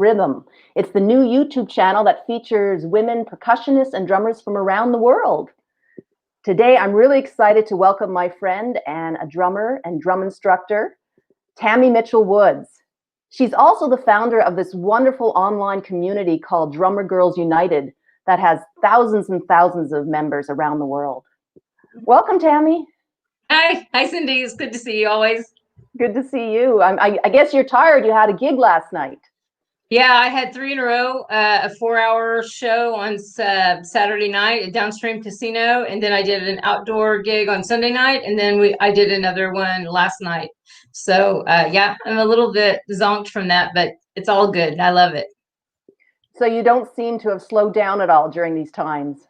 Rhythm. It's the new YouTube channel that features women percussionists and drummers from around the world. Today, I'm really excited to welcome my friend and a drummer and drum instructor, Tammy Mitchell-Woods. She's also the founder of this wonderful online community called Drummergirls United that has thousands and thousands of members around the world. Welcome, Tammy. Hi, Cindy. It's good to see you always. Good to see you. I guess you're tired. You had a gig last night. Yeah, I had 3 in a row, a 4-hour show on Saturday night at Downstream Casino, and then I did an outdoor gig on Sunday night, and then I did another one last night. So yeah, I'm a little bit zonked from that, but it's all good. I love it. So you don't seem to have slowed down at all during these times.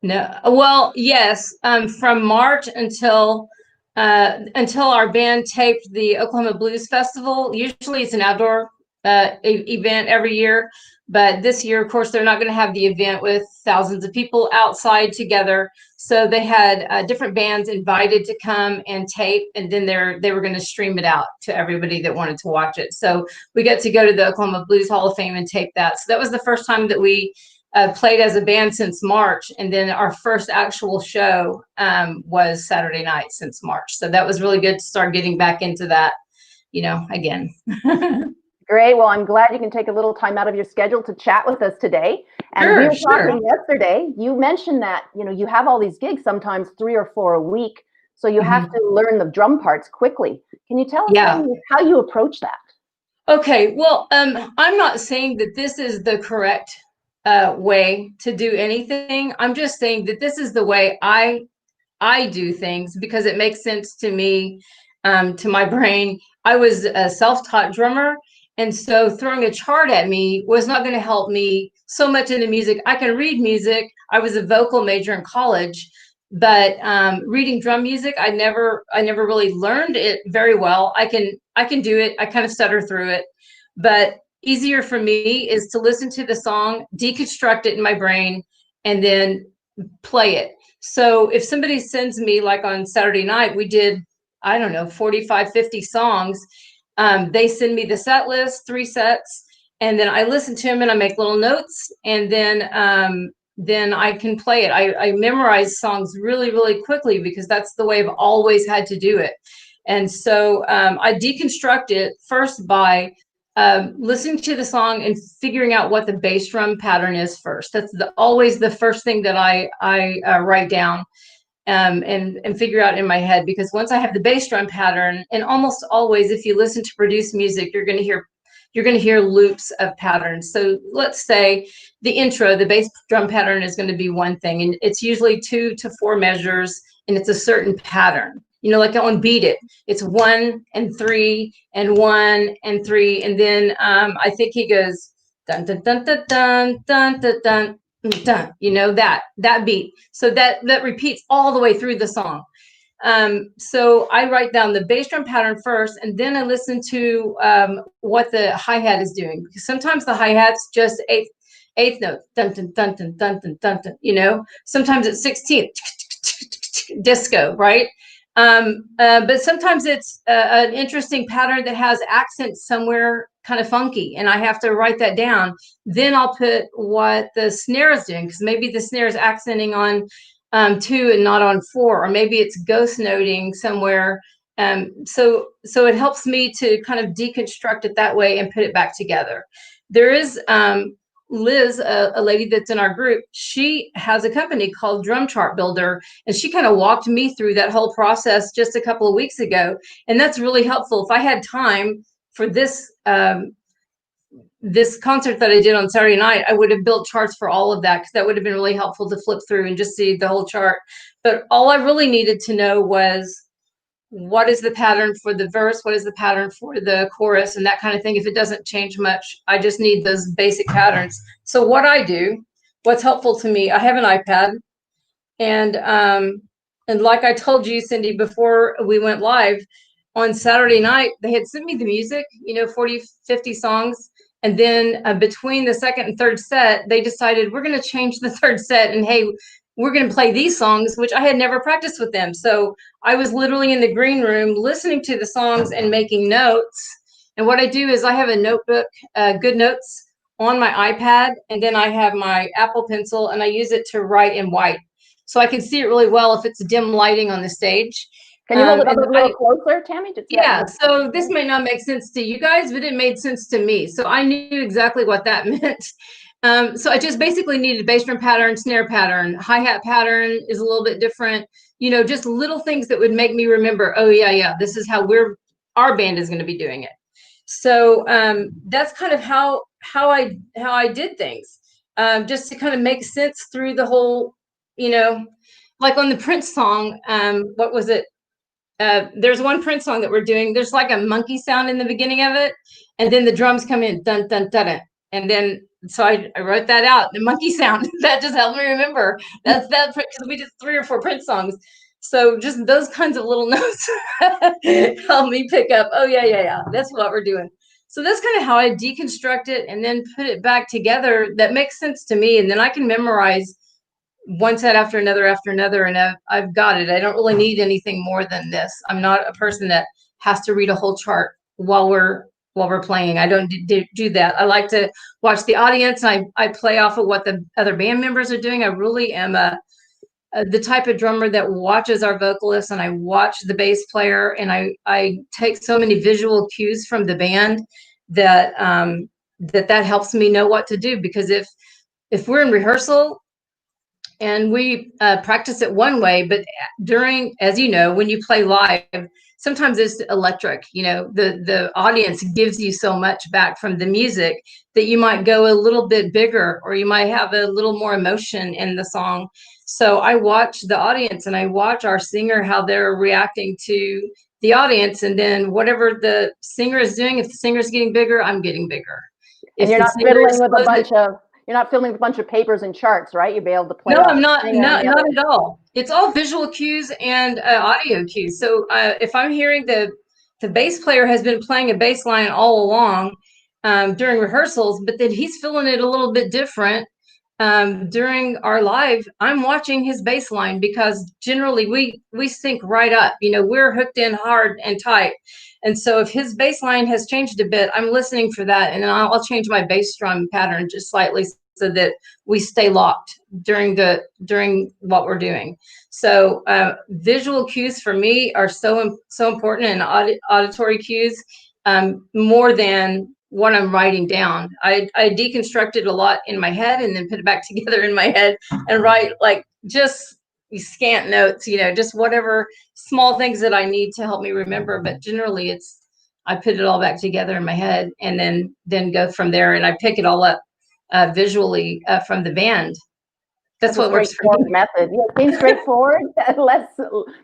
No, well, yes, from March until our band taped the Oklahoma Blues Festival. Usually it's an outdoor event every year, but this year, of course, they're not going to have the event with thousands of people outside together. So they had different bands invited to come and tape, and then they were going to stream it out to everybody that wanted to watch it. So we got to go to the Oklahoma Blues Hall of Fame and tape that. So that was the first time that we played as a band since March, and then our first actual show was Saturday night since March. So that was really good to start getting back into that, again. Great. Well, I'm glad you can take a little time out of your schedule to chat with us today. And we were talking yesterday. You mentioned that you have all these gigs, sometimes 3 or 4 a week, so you have to learn the drum parts quickly. Can you tell us how you approach that? Okay. Well, I'm not saying that this is the correct way to do anything. I'm just saying that this is the way I do things because it makes sense to me, to my brain. I was a self-taught drummer, and so throwing a chart at me was not going to help me so much in the music. I can read music. I was a vocal major in college, but reading drum music, I never really learned it very well. I can do it. I kind of stutter through it, but easier for me is to listen to the song, deconstruct it in my brain, and then play it. So if somebody sends me, like on Saturday night, we did, I don't know, 45, 50 songs. They send me the set list, 3 sets, and then I listen to them and I make little notes, and then I can play it. I memorize songs really, really quickly because that's the way I've always had to do it. And so I deconstruct it first by listening to the song and figuring out what the bass drum pattern is first. That's always the first thing that I write down and figure out in my head, because once I have the bass drum pattern, and almost always if you listen to produced music, you're going to hear loops of patterns. So let's say the intro, the bass drum pattern is going to be one thing, and it's usually 2 to 4 measures, and it's a certain pattern. Like on Beat It, it's 1 and 3 and 1 and 3, and then I think he goes dun dun dun dun dun dun dun dun dun. That beat. So that repeats all the way through the song. So I write down the bass drum pattern first, and then I listen to what the hi-hat is doing, because sometimes the hi-hat's just eighth note, dun dun dun dun dun dun dun dun. Sometimes it's 16th disco, right? But sometimes it's an interesting pattern that has accents somewhere kind of funky, and I have to write that down. Then I'll put what the snare is doing, because maybe the snare is accenting on 2 and not on 4, or maybe it's ghost noting somewhere. So it helps me to kind of deconstruct it that way and put it back together. There is Liz, a lady that's in our group. She has a company called Drum Chart Builder, and she kind of walked me through that whole process just a couple of weeks ago, and that's really helpful. If I had time for this this concert that I did on Saturday night, I would have built charts for all of that, because that would have been really helpful to flip through and just see the whole chart. But all I really needed to know was, what is the pattern for the verse? What is the pattern for the chorus? And that kind of thing. If it doesn't change much, I just need those basic patterns. So what I do, what's helpful to me, I have an iPad, and like I told you, Cindy, before we went live, on Saturday night, they had sent me the music, 40, 50 songs. And then between the second and third set, they decided we're going to change the third set, and hey, we're going to play these songs, which I had never practiced with them. So I was literally in the green room listening to the songs and making notes And what I do is I have a notebook, Good Notes, on my iPad, and then I have my Apple Pencil, and I use it to write in white, so I can see it really well if it's dim lighting on the stage. Can you hold it up And a little closer, Tammy? yeah, so this may not make sense to you guys, but it made sense to me. So I knew exactly what that meant. So I just basically needed bass drum pattern, snare pattern, hi-hat pattern is a little bit different, just little things that would make me remember, oh yeah, this is how our band is going to be doing it. So that's kind of how I did things, just to kind of make sense through the whole, like on the Prince song, what was it? There's one Prince song that we're doing. There's like a monkey sound in the beginning of it, and then the drums come in, dun dun dun, dun. And then so I wrote that out. The monkey sound that just helped me remember. That's that because we did 3 or 4 Prince songs. So just those kinds of little notes help me pick up. Oh yeah. That's what we're doing. So that's kind of how I deconstruct it and then put it back together. That makes sense to me, and then I can memorize one set after another, and I've got it. I don't really need anything more than this. I'm not a person that has to read a whole chart while we're playing. I don't do that. I like to watch the audience. I play off of what the other band members are doing. I really am the type of drummer that watches our vocalists, and I watch the bass player, and I take so many visual cues from the band that that helps me know what to do. Because if we're in rehearsal and we practice it one way, but during, as you know, when you play live, sometimes it's electric. The audience gives you so much back from the music that you might go a little bit bigger, or you might have a little more emotion in the song. So I watch the audience, and I watch our singer, how they're reacting to the audience, and then whatever the singer is doing, if the singer's getting bigger, I'm getting bigger. And you're not fiddling with a bunch of papers and charts, right? You'll be able to play. No, I'm not at all. It's all visual cues and audio cues. So if I'm hearing the bass player has been playing a bass line all along during rehearsals, but then he's feeling it a little bit different during our live, I'm watching his bass line, because generally we sync right up. We're hooked in hard and tight. And so if his bass line has changed a bit, I'm listening for that, and then I'll change my bass drum pattern just slightly so that we stay locked during what we're doing. So visual cues for me are so important, and auditory cues more than what I'm writing down. I deconstructed a lot in my head and then put it back together in my head and write like just scant notes, just whatever small things that I need to help me remember. But generally I put it all back together in my head and then go from there, and I pick it all up visually from the band. That's what works for me. Method. Yeah, it seems straightforward.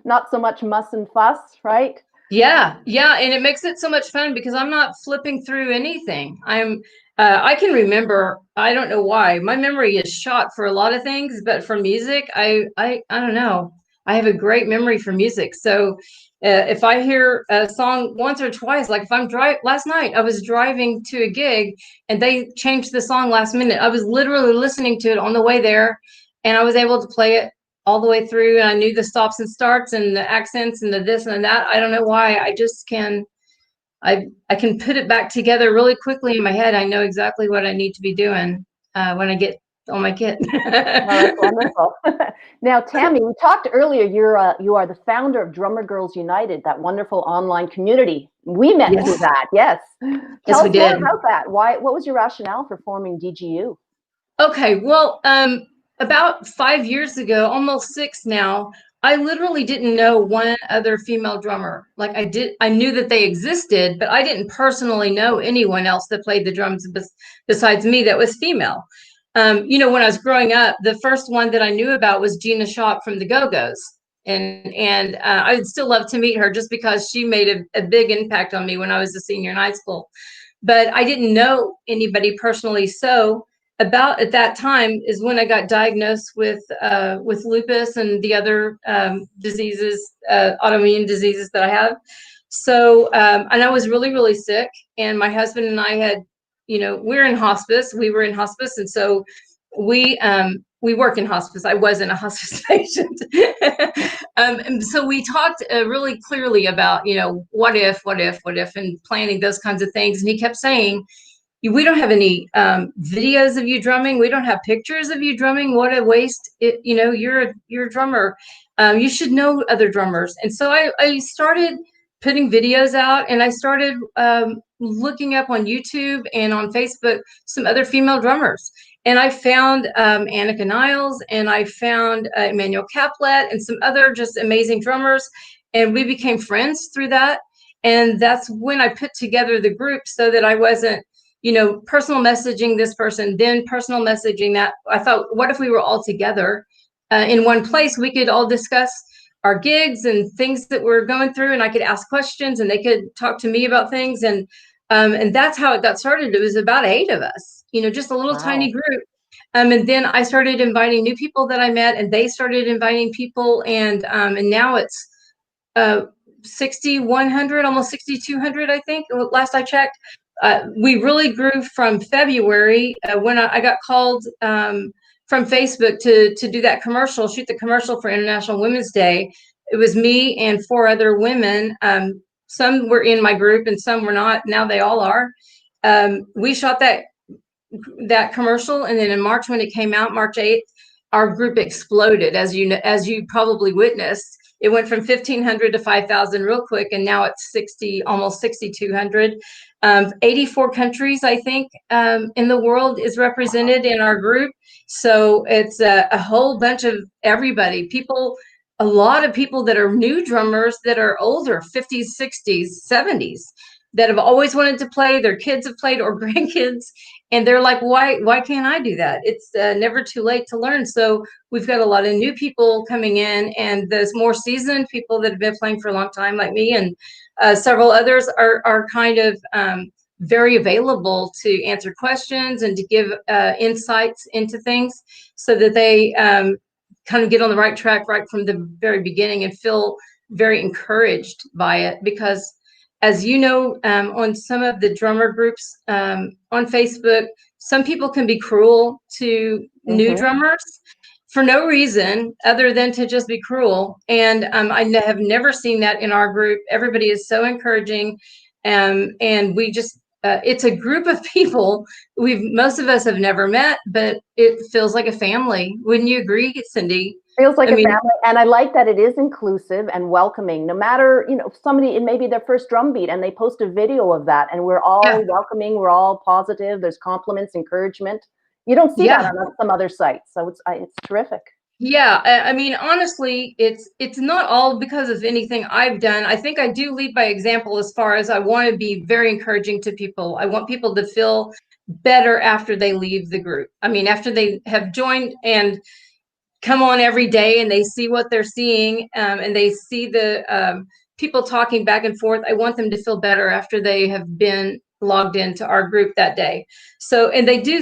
Not so much muss and fuss, right? Yeah, and it makes it so much fun because I'm not flipping through anything. I can remember. I don't know why my memory is shot for a lot of things, but for music, I don't know. I have a great memory for music. So if I hear a song once or twice, like if I'm last night I was driving to a gig and they changed the song last minute. I was literally listening to it on the way there, and I was able to play it all the way through, and I knew the stops and starts and the accents and the this and that. I don't know why. I just can. I can put it back together really quickly in my head. I know exactly what I need to be doing when I get on my kit. Oh, that's wonderful. Now, Tammy, we talked earlier. You are the founder of Drummergirls United, that wonderful online community. We met through that. Yes. Tell us more about that. What was your rationale for forming DGU? Okay. Well, about 5 years ago, almost 6 now, I literally didn't know one other female drummer. Like I knew that they existed, but I didn't personally know anyone else that played the drums besides me that was female. When I was growing up, the first one that I knew about was Gina Shock from the Go-Go's. And I would still love to meet her just because she made a big impact on me when I was a senior in high school. But I didn't know anybody personally. So about at that time is when I got diagnosed with lupus and the other diseases, autoimmune diseases that I have. So, and I was really, really sick. And my husband and I had, we were in hospice. And so we we work in hospice. I wasn't a hospice patient. And so we talked really clearly about, what if, and planning those kinds of things. And he kept saying, we don't have any videos of you drumming. We don't have pictures of you drumming. What a waste. You're a drummer. You should know other drummers. And so I started putting videos out, and I started looking up on YouTube and on Facebook some other female drummers. And I found Annika Niles, and I found Emmanuel Caplet, and some other just amazing drummers. And we became friends through that. And that's when I put together the group, so that I wasn't, personal messaging this person, then personal messaging that. I thought, what if we were all together in one place? We could all discuss our gigs and things that we're going through, and I could ask questions, and they could talk to me about things. And that's how it got started. It was about 8 of us, just a little tiny group. And then I started inviting new people that I met, and they started inviting people. And now it's 6,100, almost 6,200, I think, last I checked. We really grew from February when I got called from Facebook to do that commercial, shoot the commercial for International Women's Day. It was me and 4 other women. Some were in my group and some were not. Now they all are. We shot that commercial, and then in March, when it came out, March 8th, our group exploded, as you probably witnessed. It went from 1,500 to 5,000 real quick, and now it's almost 6,200. 84 countries, I think, in the world is represented in our group. So it's a whole bunch of everybody. A lot of people that are new drummers that are older, 50s, 60s, 70s, that have always wanted to play. Their kids have played, or grandkids, and they're like, why can't I do that? It's never too late to learn. So we've got a lot of new people coming in, and there's more seasoned people that have been playing for a long time, like me, and several others are kind of very available to answer questions and to give insights into things, so that they kind of get on the right track right from the very beginning and feel very encouraged by it. Because, as you know, on some of the drummer groups on Facebook, some people can be cruel to new drummers for no reason other than to just be cruel. And I have never seen that in our group. Everybody is so encouraging. And we just, it's a group of people most of us have never met, but it feels like a family. Wouldn't you agree, Cindy? Feels like a family, and I like that it is inclusive and welcoming. No matter, if somebody, it may be their first drum beat, and they post a video of that, and we're all welcoming, we're all positive. There's compliments, encouragement. You don't see that on some other sites, so it's terrific. Yeah, I mean, honestly, it's not all because of anything I've done. I think I do lead by example, as far as I want to be very encouraging to people. I want people to feel better after they leave the group. I mean, after they have joined and come on every day, and they see what they're seeing, and they see the people talking back and forth. I want them to feel better after they have been logged into our group that day. So, and they do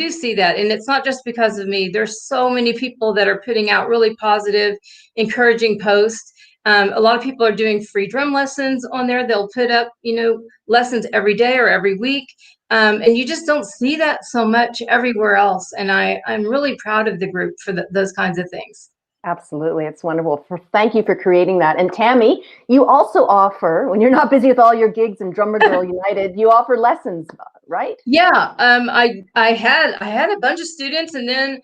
see that. And it's not just because of me. There's so many people that are putting out really positive, encouraging posts. A lot of people are doing free drum lessons on there. They'll put up, lessons every day or every week. And you just don't see that so much everywhere else. And I'm really proud of the group for those kinds of things. Absolutely. It's wonderful. Thank you for creating that. And Tammy, you also offer, when you're not busy with all your gigs in Drummergirls United, you offer lessons, right? Yeah. I had a bunch of students, and then,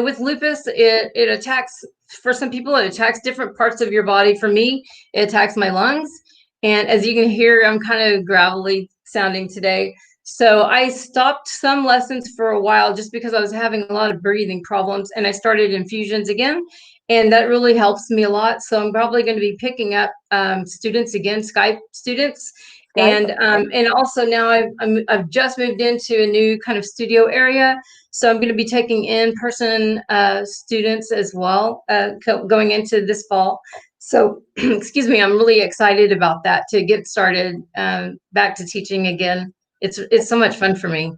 with lupus, it attacks, for some people, it attacks different parts of your body. For me, it attacks my lungs. And as you can hear, I'm kind of gravelly sounding today. So I stopped some lessons for a while just because I was having a lot of breathing problems, and I started infusions again, and that really helps me a lot. So I'm probably going to be picking up students again, Skype students. And also now I've just moved into a new kind of studio area. So I'm going to be taking in-person students as well going into this fall. So, excuse me, I'm really excited about that, to get started back to teaching again. It's so much fun for me.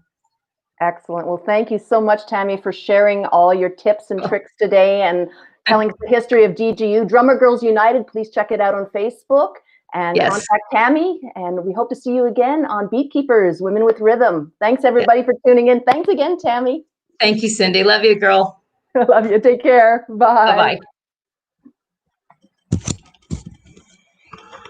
Excellent. Well, thank you so much, Tammy, for sharing all your tips and tricks today, and telling the history of DGU. Drummergirls United, please check it out on Facebook, and contact Tammy. And we hope to see you again on Beatkeepers, Women with Rhythm. Thanks, everybody, for tuning in. Thanks again, Tammy. Thank you, Cindy. Love you, girl. I love you. Take care. Bye. Bye-bye.